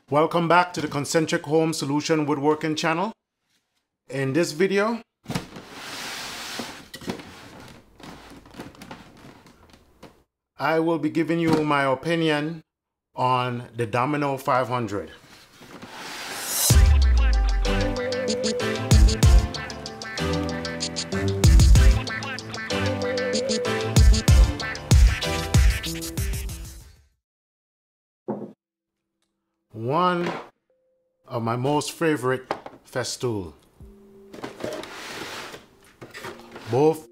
Welcome back to the Concentric Home Solution Woodworking channel. In this video, I will be giving you my opinion on the Domino 500. One of my most favorite Festool, both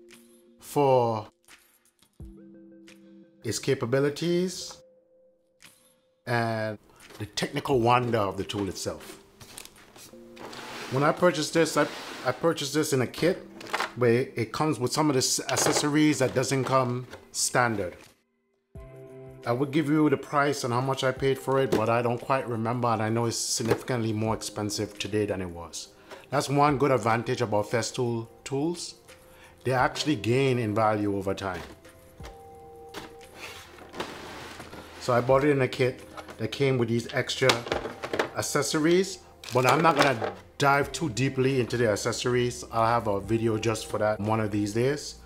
for its capabilities and the technical wonder of the tool itself. When I purchased this, I purchased this in a kit where it comes with some of the accessories that doesn't come standard. I would give you the price and how much I paid for it, but I don't quite remember, and I know it's significantly more expensive today than it was. That's one good advantage about Festool tools. They actually gain in value over time. So I bought it in a kit that came with these extra accessories, but I'm not gonna dive too deeply into the accessories. I'll have a video just for that one of these days.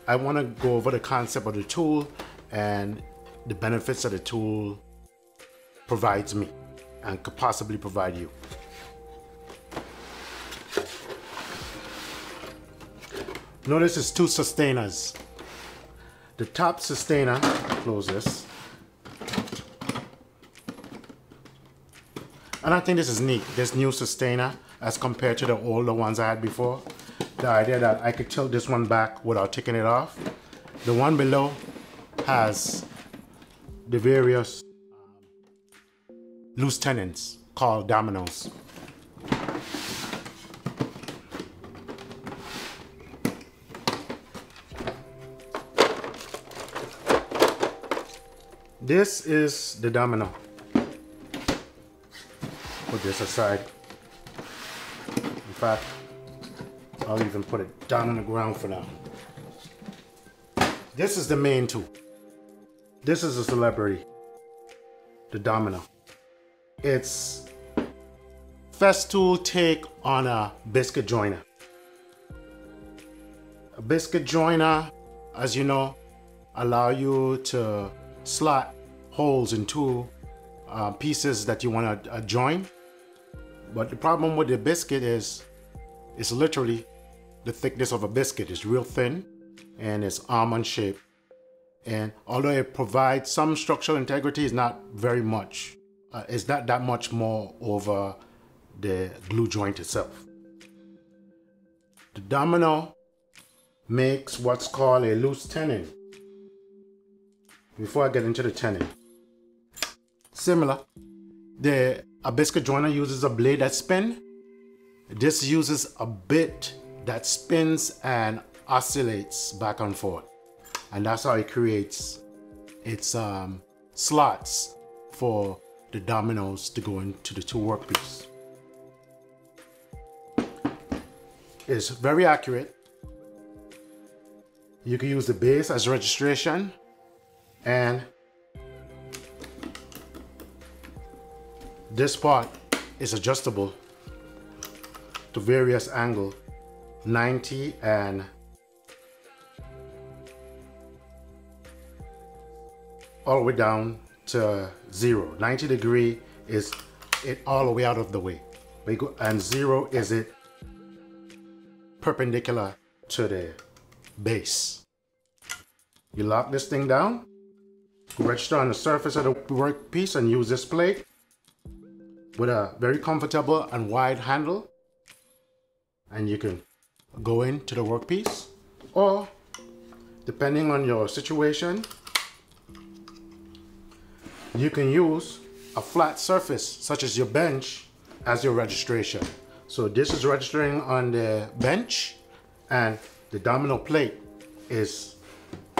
I wanna go over the concept of the tool and the benefits that the tool provides me and could possibly provide you. Notice it's two Systainers. The top Systainer, close this. And I think this is neat, this new Systainer as compared to the older ones I had before. The idea that I could tilt this one back without taking it off. The one below has the various loose tenons called dominoes. This is the domino. Put this aside. In fact, I'll even put it down on the ground for now. This is the main tool. This is a celebrity, the Domino. It's Festool take on a biscuit joiner. A biscuit joiner, as you know, allow you to slot holes into pieces that you want to join. But the problem with the biscuit is, it's literally the thickness of a biscuit. It's real thin and it's almond shaped. And although it provides some structural integrity, it's not very much. It's not that much more over the glue joint itself. The Domino makes what's called a loose tenon. Before I get into the tenon, similar, a biscuit joiner uses a blade that spins. This uses a bit that spins and oscillates back and forth. And that's how it creates its slots for the dominoes to go into the two workpiece. It's very accurate. You can use the base as registration, and this part is adjustable to various angles, 90 and all the way down to 0. 90 degree is it all the way out of the way. And 0 is it perpendicular to the base. You lock this thing down, register on the surface of the workpiece and use this plate with a very comfortable and wide handle. And you can go into the workpiece, or depending on your situation, you can use a flat surface such as your bench as your registration. So this is registering on the bench, and the domino plate is,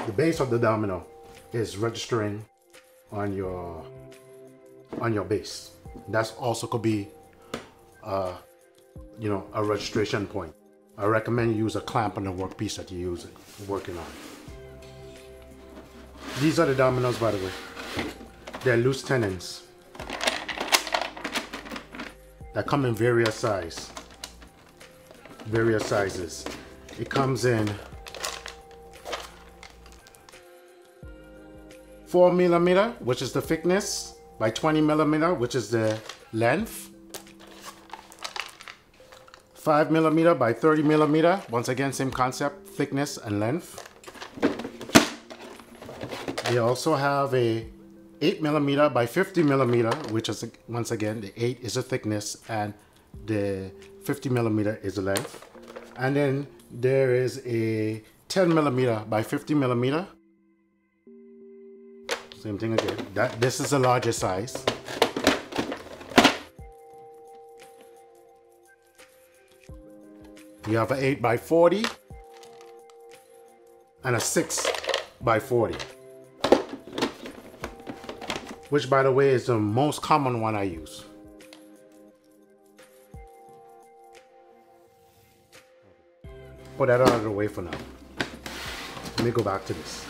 the base of the domino is registering on your base. That's also could be a registration point. I recommend you use a clamp on the workpiece that you're working on. These are the dominoes, by the way. They're loose tenons. that come in various sizes. It comes in 4mm, which is the thickness, by 20mm, which is the length. 5mm by 30mm. Once again, same concept, thickness and length. They also have a 8mm by 50mm, which is, once again, the 8 is the thickness and the 50mm is the length. And then there is a 10mm by 50mm. Same thing again. This is the larger size. You have an 8 by 40 and a 6 by 40. Which, by the way, is the most common one I use. Put that out of the way for now. Let me go back to this.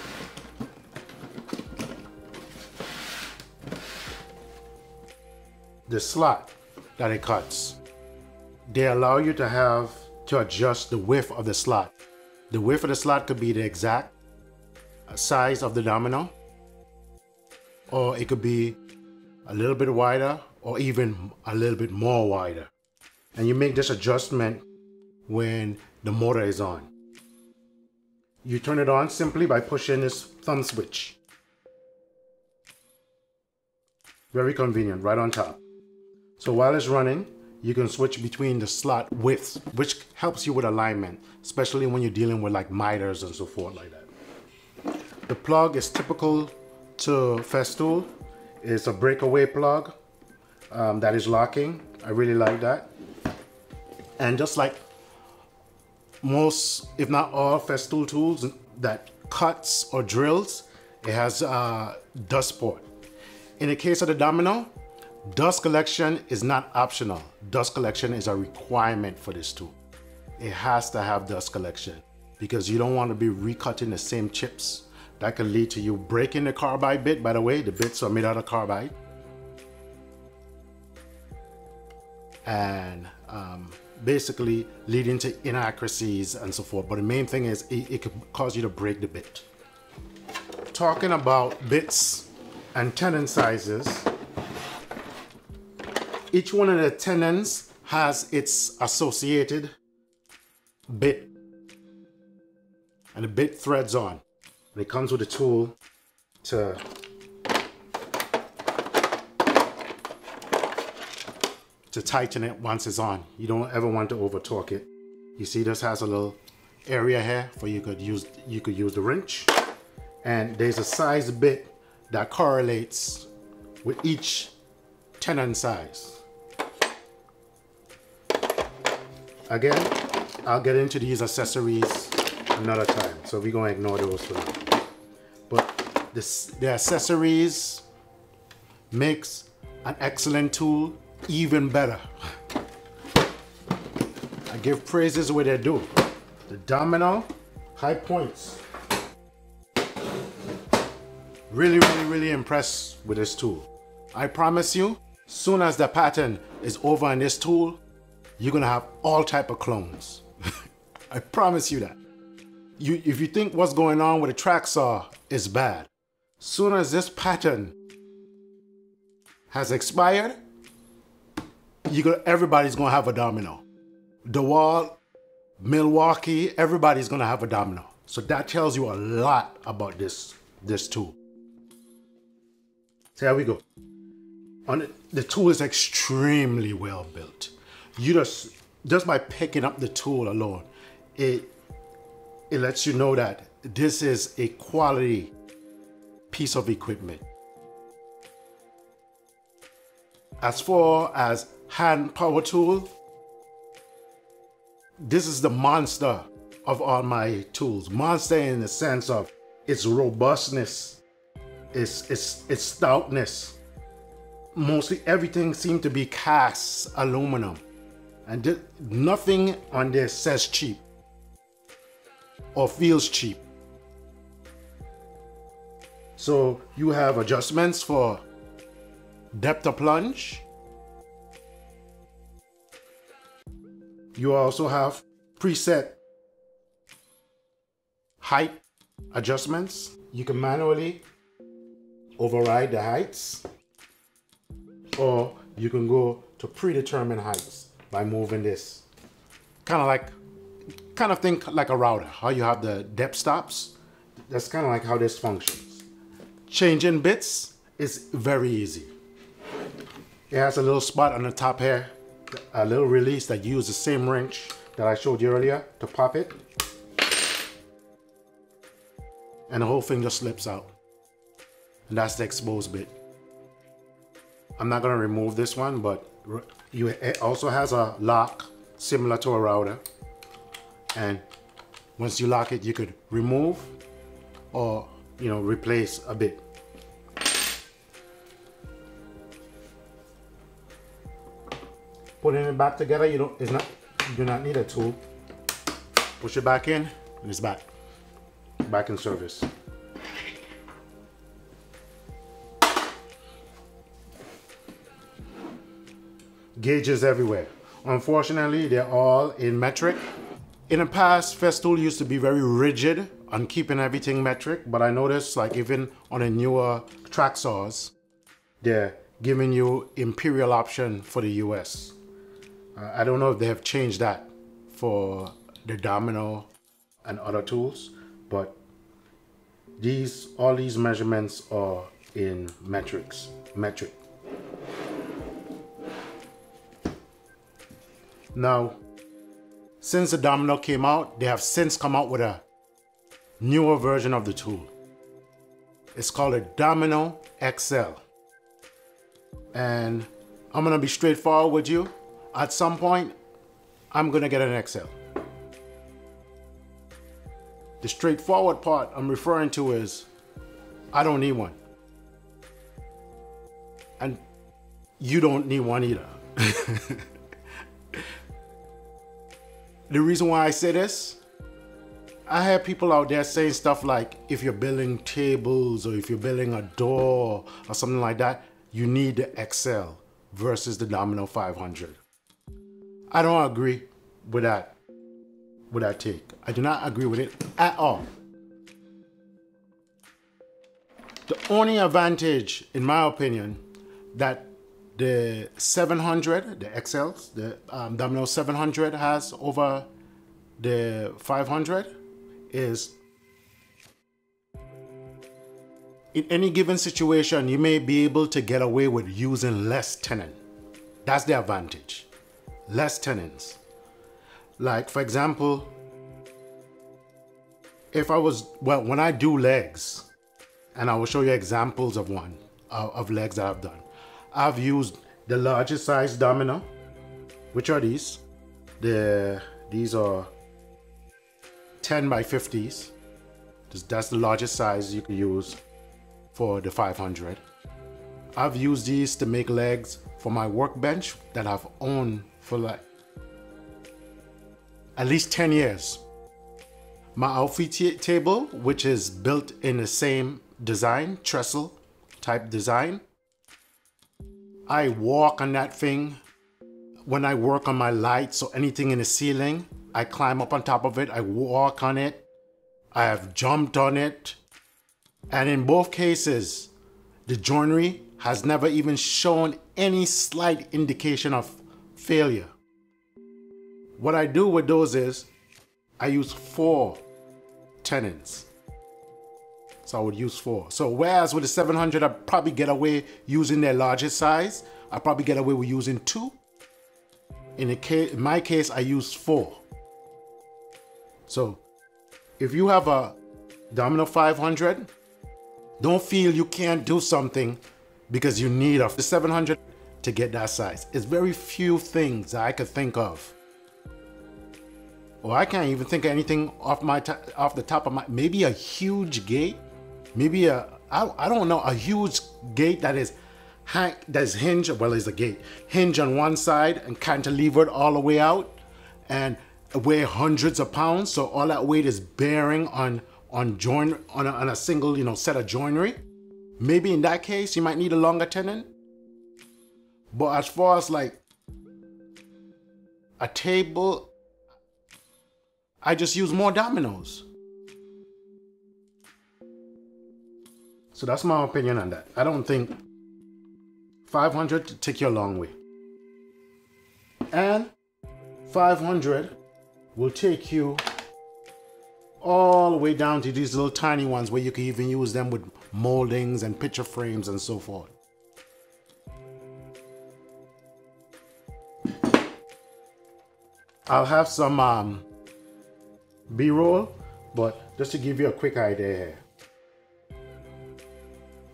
The slot that it cuts, they allow you to adjust the width of the slot. The width of the slot could be the exact size of the domino, or it could be a little bit wider or even a little bit more wider. And you make this adjustment when the motor is on. You turn it on simply by pushing this thumb switch. Very convenient, right on top. So while it's running, you can switch between the slot widths, which helps you with alignment, especially when you're dealing with like miters and so forth like that. The plug is typical to Festool. It's a breakaway plug that is locking. I really like that. And just like most, if not all, Festool tools that cuts or drills, it has a dust port. In the case of the Domino, dust collection is not optional. Dust collection is a requirement for this tool. It has to have dust collection because you don't want to be recutting the same chips. That could lead to you breaking the carbide bit. By the way, the bits are made out of carbide. And basically leading to inaccuracies and so forth. But the main thing is it could cause you to break the bit. Talking about bits and tenon sizes, each one of the tenons has its associated bit, and the bit threads on. And it comes with a tool to tighten it once it's on. You don't ever want to over torque it. You see this has a little area here for you could use the wrench, and there's a size bit that correlates with each tenon size. Again, I'll get into these accessories another time, so we're going to ignore those for now. But the accessories makes an excellent tool even better. I give praises where they're due. The Domino, high points. Really impressed with this tool. I promise you, soon as the pattern is over on this tool, you're gonna have all type of clones. I promise you that. If you think what's going on with a track saw is bad, soon as this pattern has expired, everybody's gonna have a Domino. DeWalt, Milwaukee, everybody's gonna have a Domino. So that tells you a lot about this tool. So here we go. The tool is extremely well built. You just by picking up the tool alone, it lets you know that this is a quality piece of equipment. As far as hand power tool, this is the monster of all my tools. Monster in the sense of its robustness, its stoutness. Mostly everything seemed to be cast aluminum, and nothing on this says cheap or feels cheap. So you have adjustments for depth of plunge, You also have preset height adjustments. You can manually override the heights, or you can go to predetermined heights by moving this. Kind of think like a router, how you have the depth stops. That's kind of like how this functions. Changing bits is very easy. It has a little spot on the top here, a little release that you use the same wrench that I showed you earlier to pop it. And the whole thing just slips out. And that's the exposed bit. I'm not gonna remove this one, but it also has a lock similar to a router. And once you lock it, you could remove or, you know, replace a bit. Putting it back together, you do not need a tool. Push it back in, and it's back in service. Gauges everywhere. Unfortunately, they're all in metric. In the past, Festool used to be very rigid on keeping everything metric, but I noticed like even on the newer track saws, they're giving you imperial option for the US. I don't know if they have changed that for the Domino and other tools, but all these measurements are in metric. Now, since the Domino came out, they have since come out with a newer version of the tool. It's called a Domino XL. And I'm gonna be straightforward with you. At some point, I'm gonna get an XL. The straightforward part I'm referring to is, I don't need one. And you don't need one either. The reason why I say this, I have people out there saying stuff like, if you're building tables or if you're building a door or something like that, you need the XL versus the Domino 500. I don't agree with that take. I do not agree with it at all. The only advantage, in my opinion, that the 700, the XLs, the Domino 700 has over the 500 is, in any given situation, you may be able to get away with using less tenon. That's the advantage. Less tenons. Like, for example, when I do legs, and I will show you examples of legs that I've done. I've used the largest size Domino, which are these. These are 10 by 50s. That's the largest size you can use for the 500. I've used these to make legs for my workbench that I've owned for like at least 10 years. My outfit table, which is built in the same design, trestle type design. I walk on that thing when I work on my lights or anything in the ceiling. I climb up on top of it, I walk on it, I have jumped on it. And in both cases, the joinery has never even shown any slight indication of failure. What I do with those is, I use 4 tenons. So I would use 4. So whereas with the 700, I'd probably get away using their largest size, I probably get away with using 2. In my case, I use 4. So if you have a Domino 500, don't feel you can't do something because you need the 700 to get that size. It's very few things that I could think of. Or I can't even think of anything off the top of my, maybe a huge gate, maybe I don't know, a huge gate that is hinged, well, it's a gate, hinge on one side and cantilevered all the way out and weigh hundreds of pounds. So all that weight is bearing on a single, set of joinery. Maybe in that case, you might need a longer tenon. But as far as like a table I just use more dominoes. So that's my opinion on that. I don't think 500 to take you a long way. And 500 will take you all the way down to these little tiny ones where you can even use them with moldings and picture frames and so forth. I'll have some B-roll, but just to give you a quick idea here.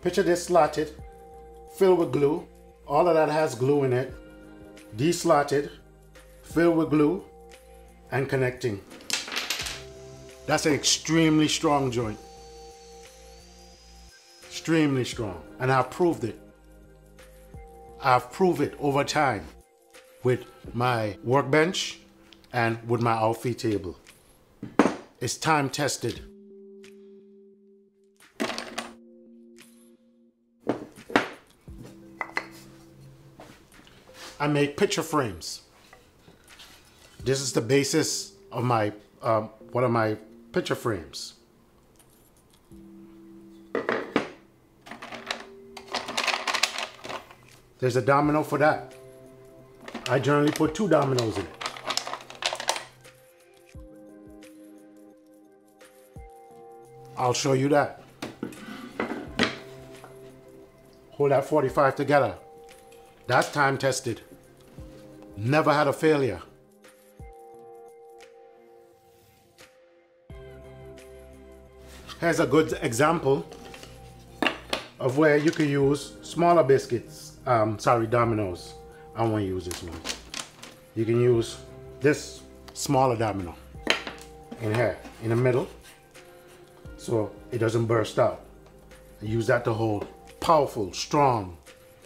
Picture this slotted, filled with glue. All of that has glue in it. Deslotted, filled with glue, and connecting. That's an extremely strong joint. Extremely strong. And I've proved it. I've proved it over time with my workbench and with my outfit table. It's time tested. I make picture frames. This is the basis of my one of my picture frames. There's a domino for that. I generally put 2 dominoes in it. I'll show you that. Hold that 45 together. That's time tested. Never had a failure. Here's a good example of where you can use smaller biscuits. Dominoes. I don't want to use this one. You can use this smaller domino in here, in the middle, so it doesn't burst out. Use that to hold powerful, strong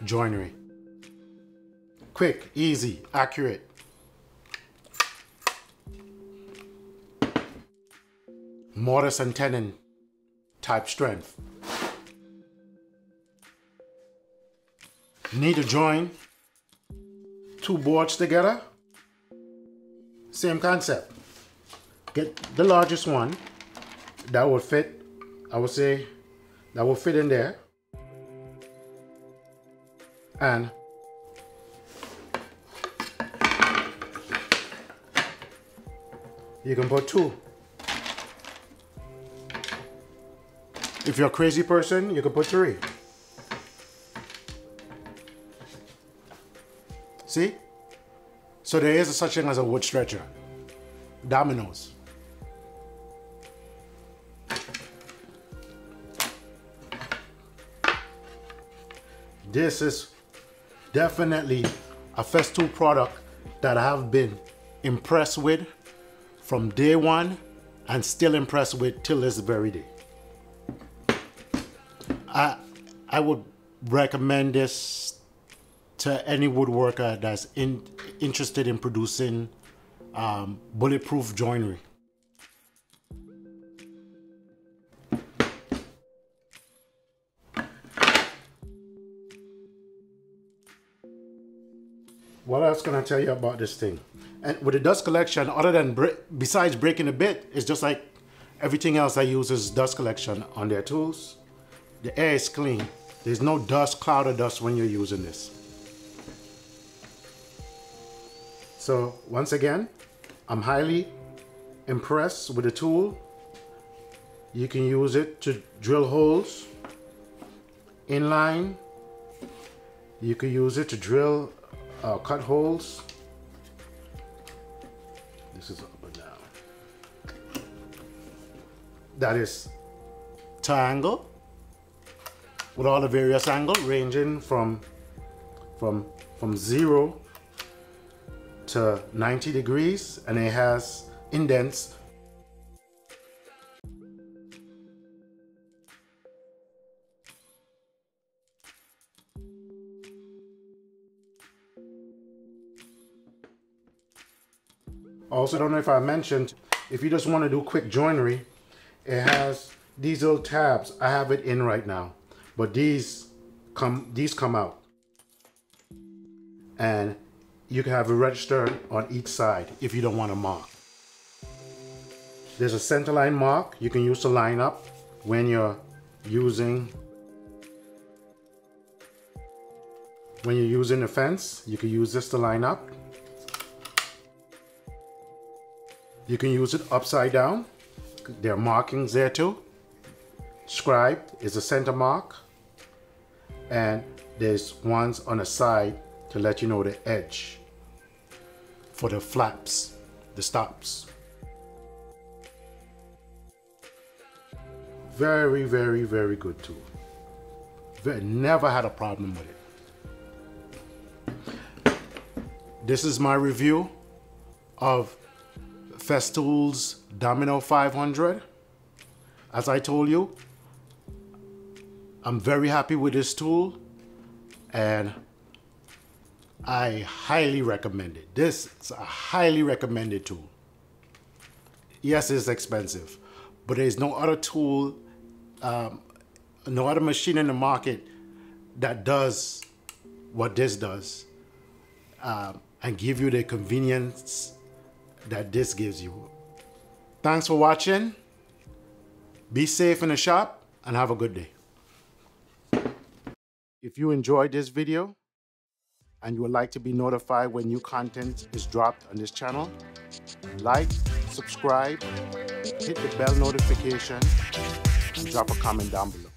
joinery. Quick, easy, accurate. Mortise and tenon type strength. Need to join 2 boards together. Same concept. Get the largest one that will fit, I would say, that will fit in there. And you can put 2. If you're a crazy person, you can put 3. See? So there is a such thing as a wood stretcher. Dominoes. This is definitely a Festool product that I have been impressed with from day one and still impressed with till this very day. I would recommend this to any woodworker that's interested in producing bulletproof joinery. What else can I tell you about this thing? And with the dust collection, other than besides breaking a bit, it's just like everything else I use is dust collection on their tools. The air is clean. There's no dust, cloud of dust when you're using this. So once again, I'm highly impressed with the tool. You can use it to drill holes, inline. You can use it to drill, cut holes. This is up and down. That is triangle with all the various angles ranging from 0 to 90 degrees, and it has indents. Also, I don't know if I mentioned, if you just want to do quick joinery, it has these little tabs. I have it in right now, but these come out, and you can have a register on each side if you don't want to mark. There's a center line mark you can use to line up when you're using the fence. You can use this to line up. You can use it upside down. There are markings there too. Scribe is a center mark, and there's ones on the side to let you know the edge for the flaps, the stops. Very, very, very good tool. Never had a problem with it. This is my review of Festool's Domino 500. As I told you, I'm very happy with this tool and I highly recommend it. This is a highly recommended tool. Yes, it's expensive, but there's no other tool, no other machine in the market that does what this does and give you the convenience that this gives you. Thanks for watching. Be safe in the shop and have a good day. If you enjoyed this video and you would like to be notified when new content is dropped on this channel, like, subscribe, hit the bell notification, and drop a comment down below.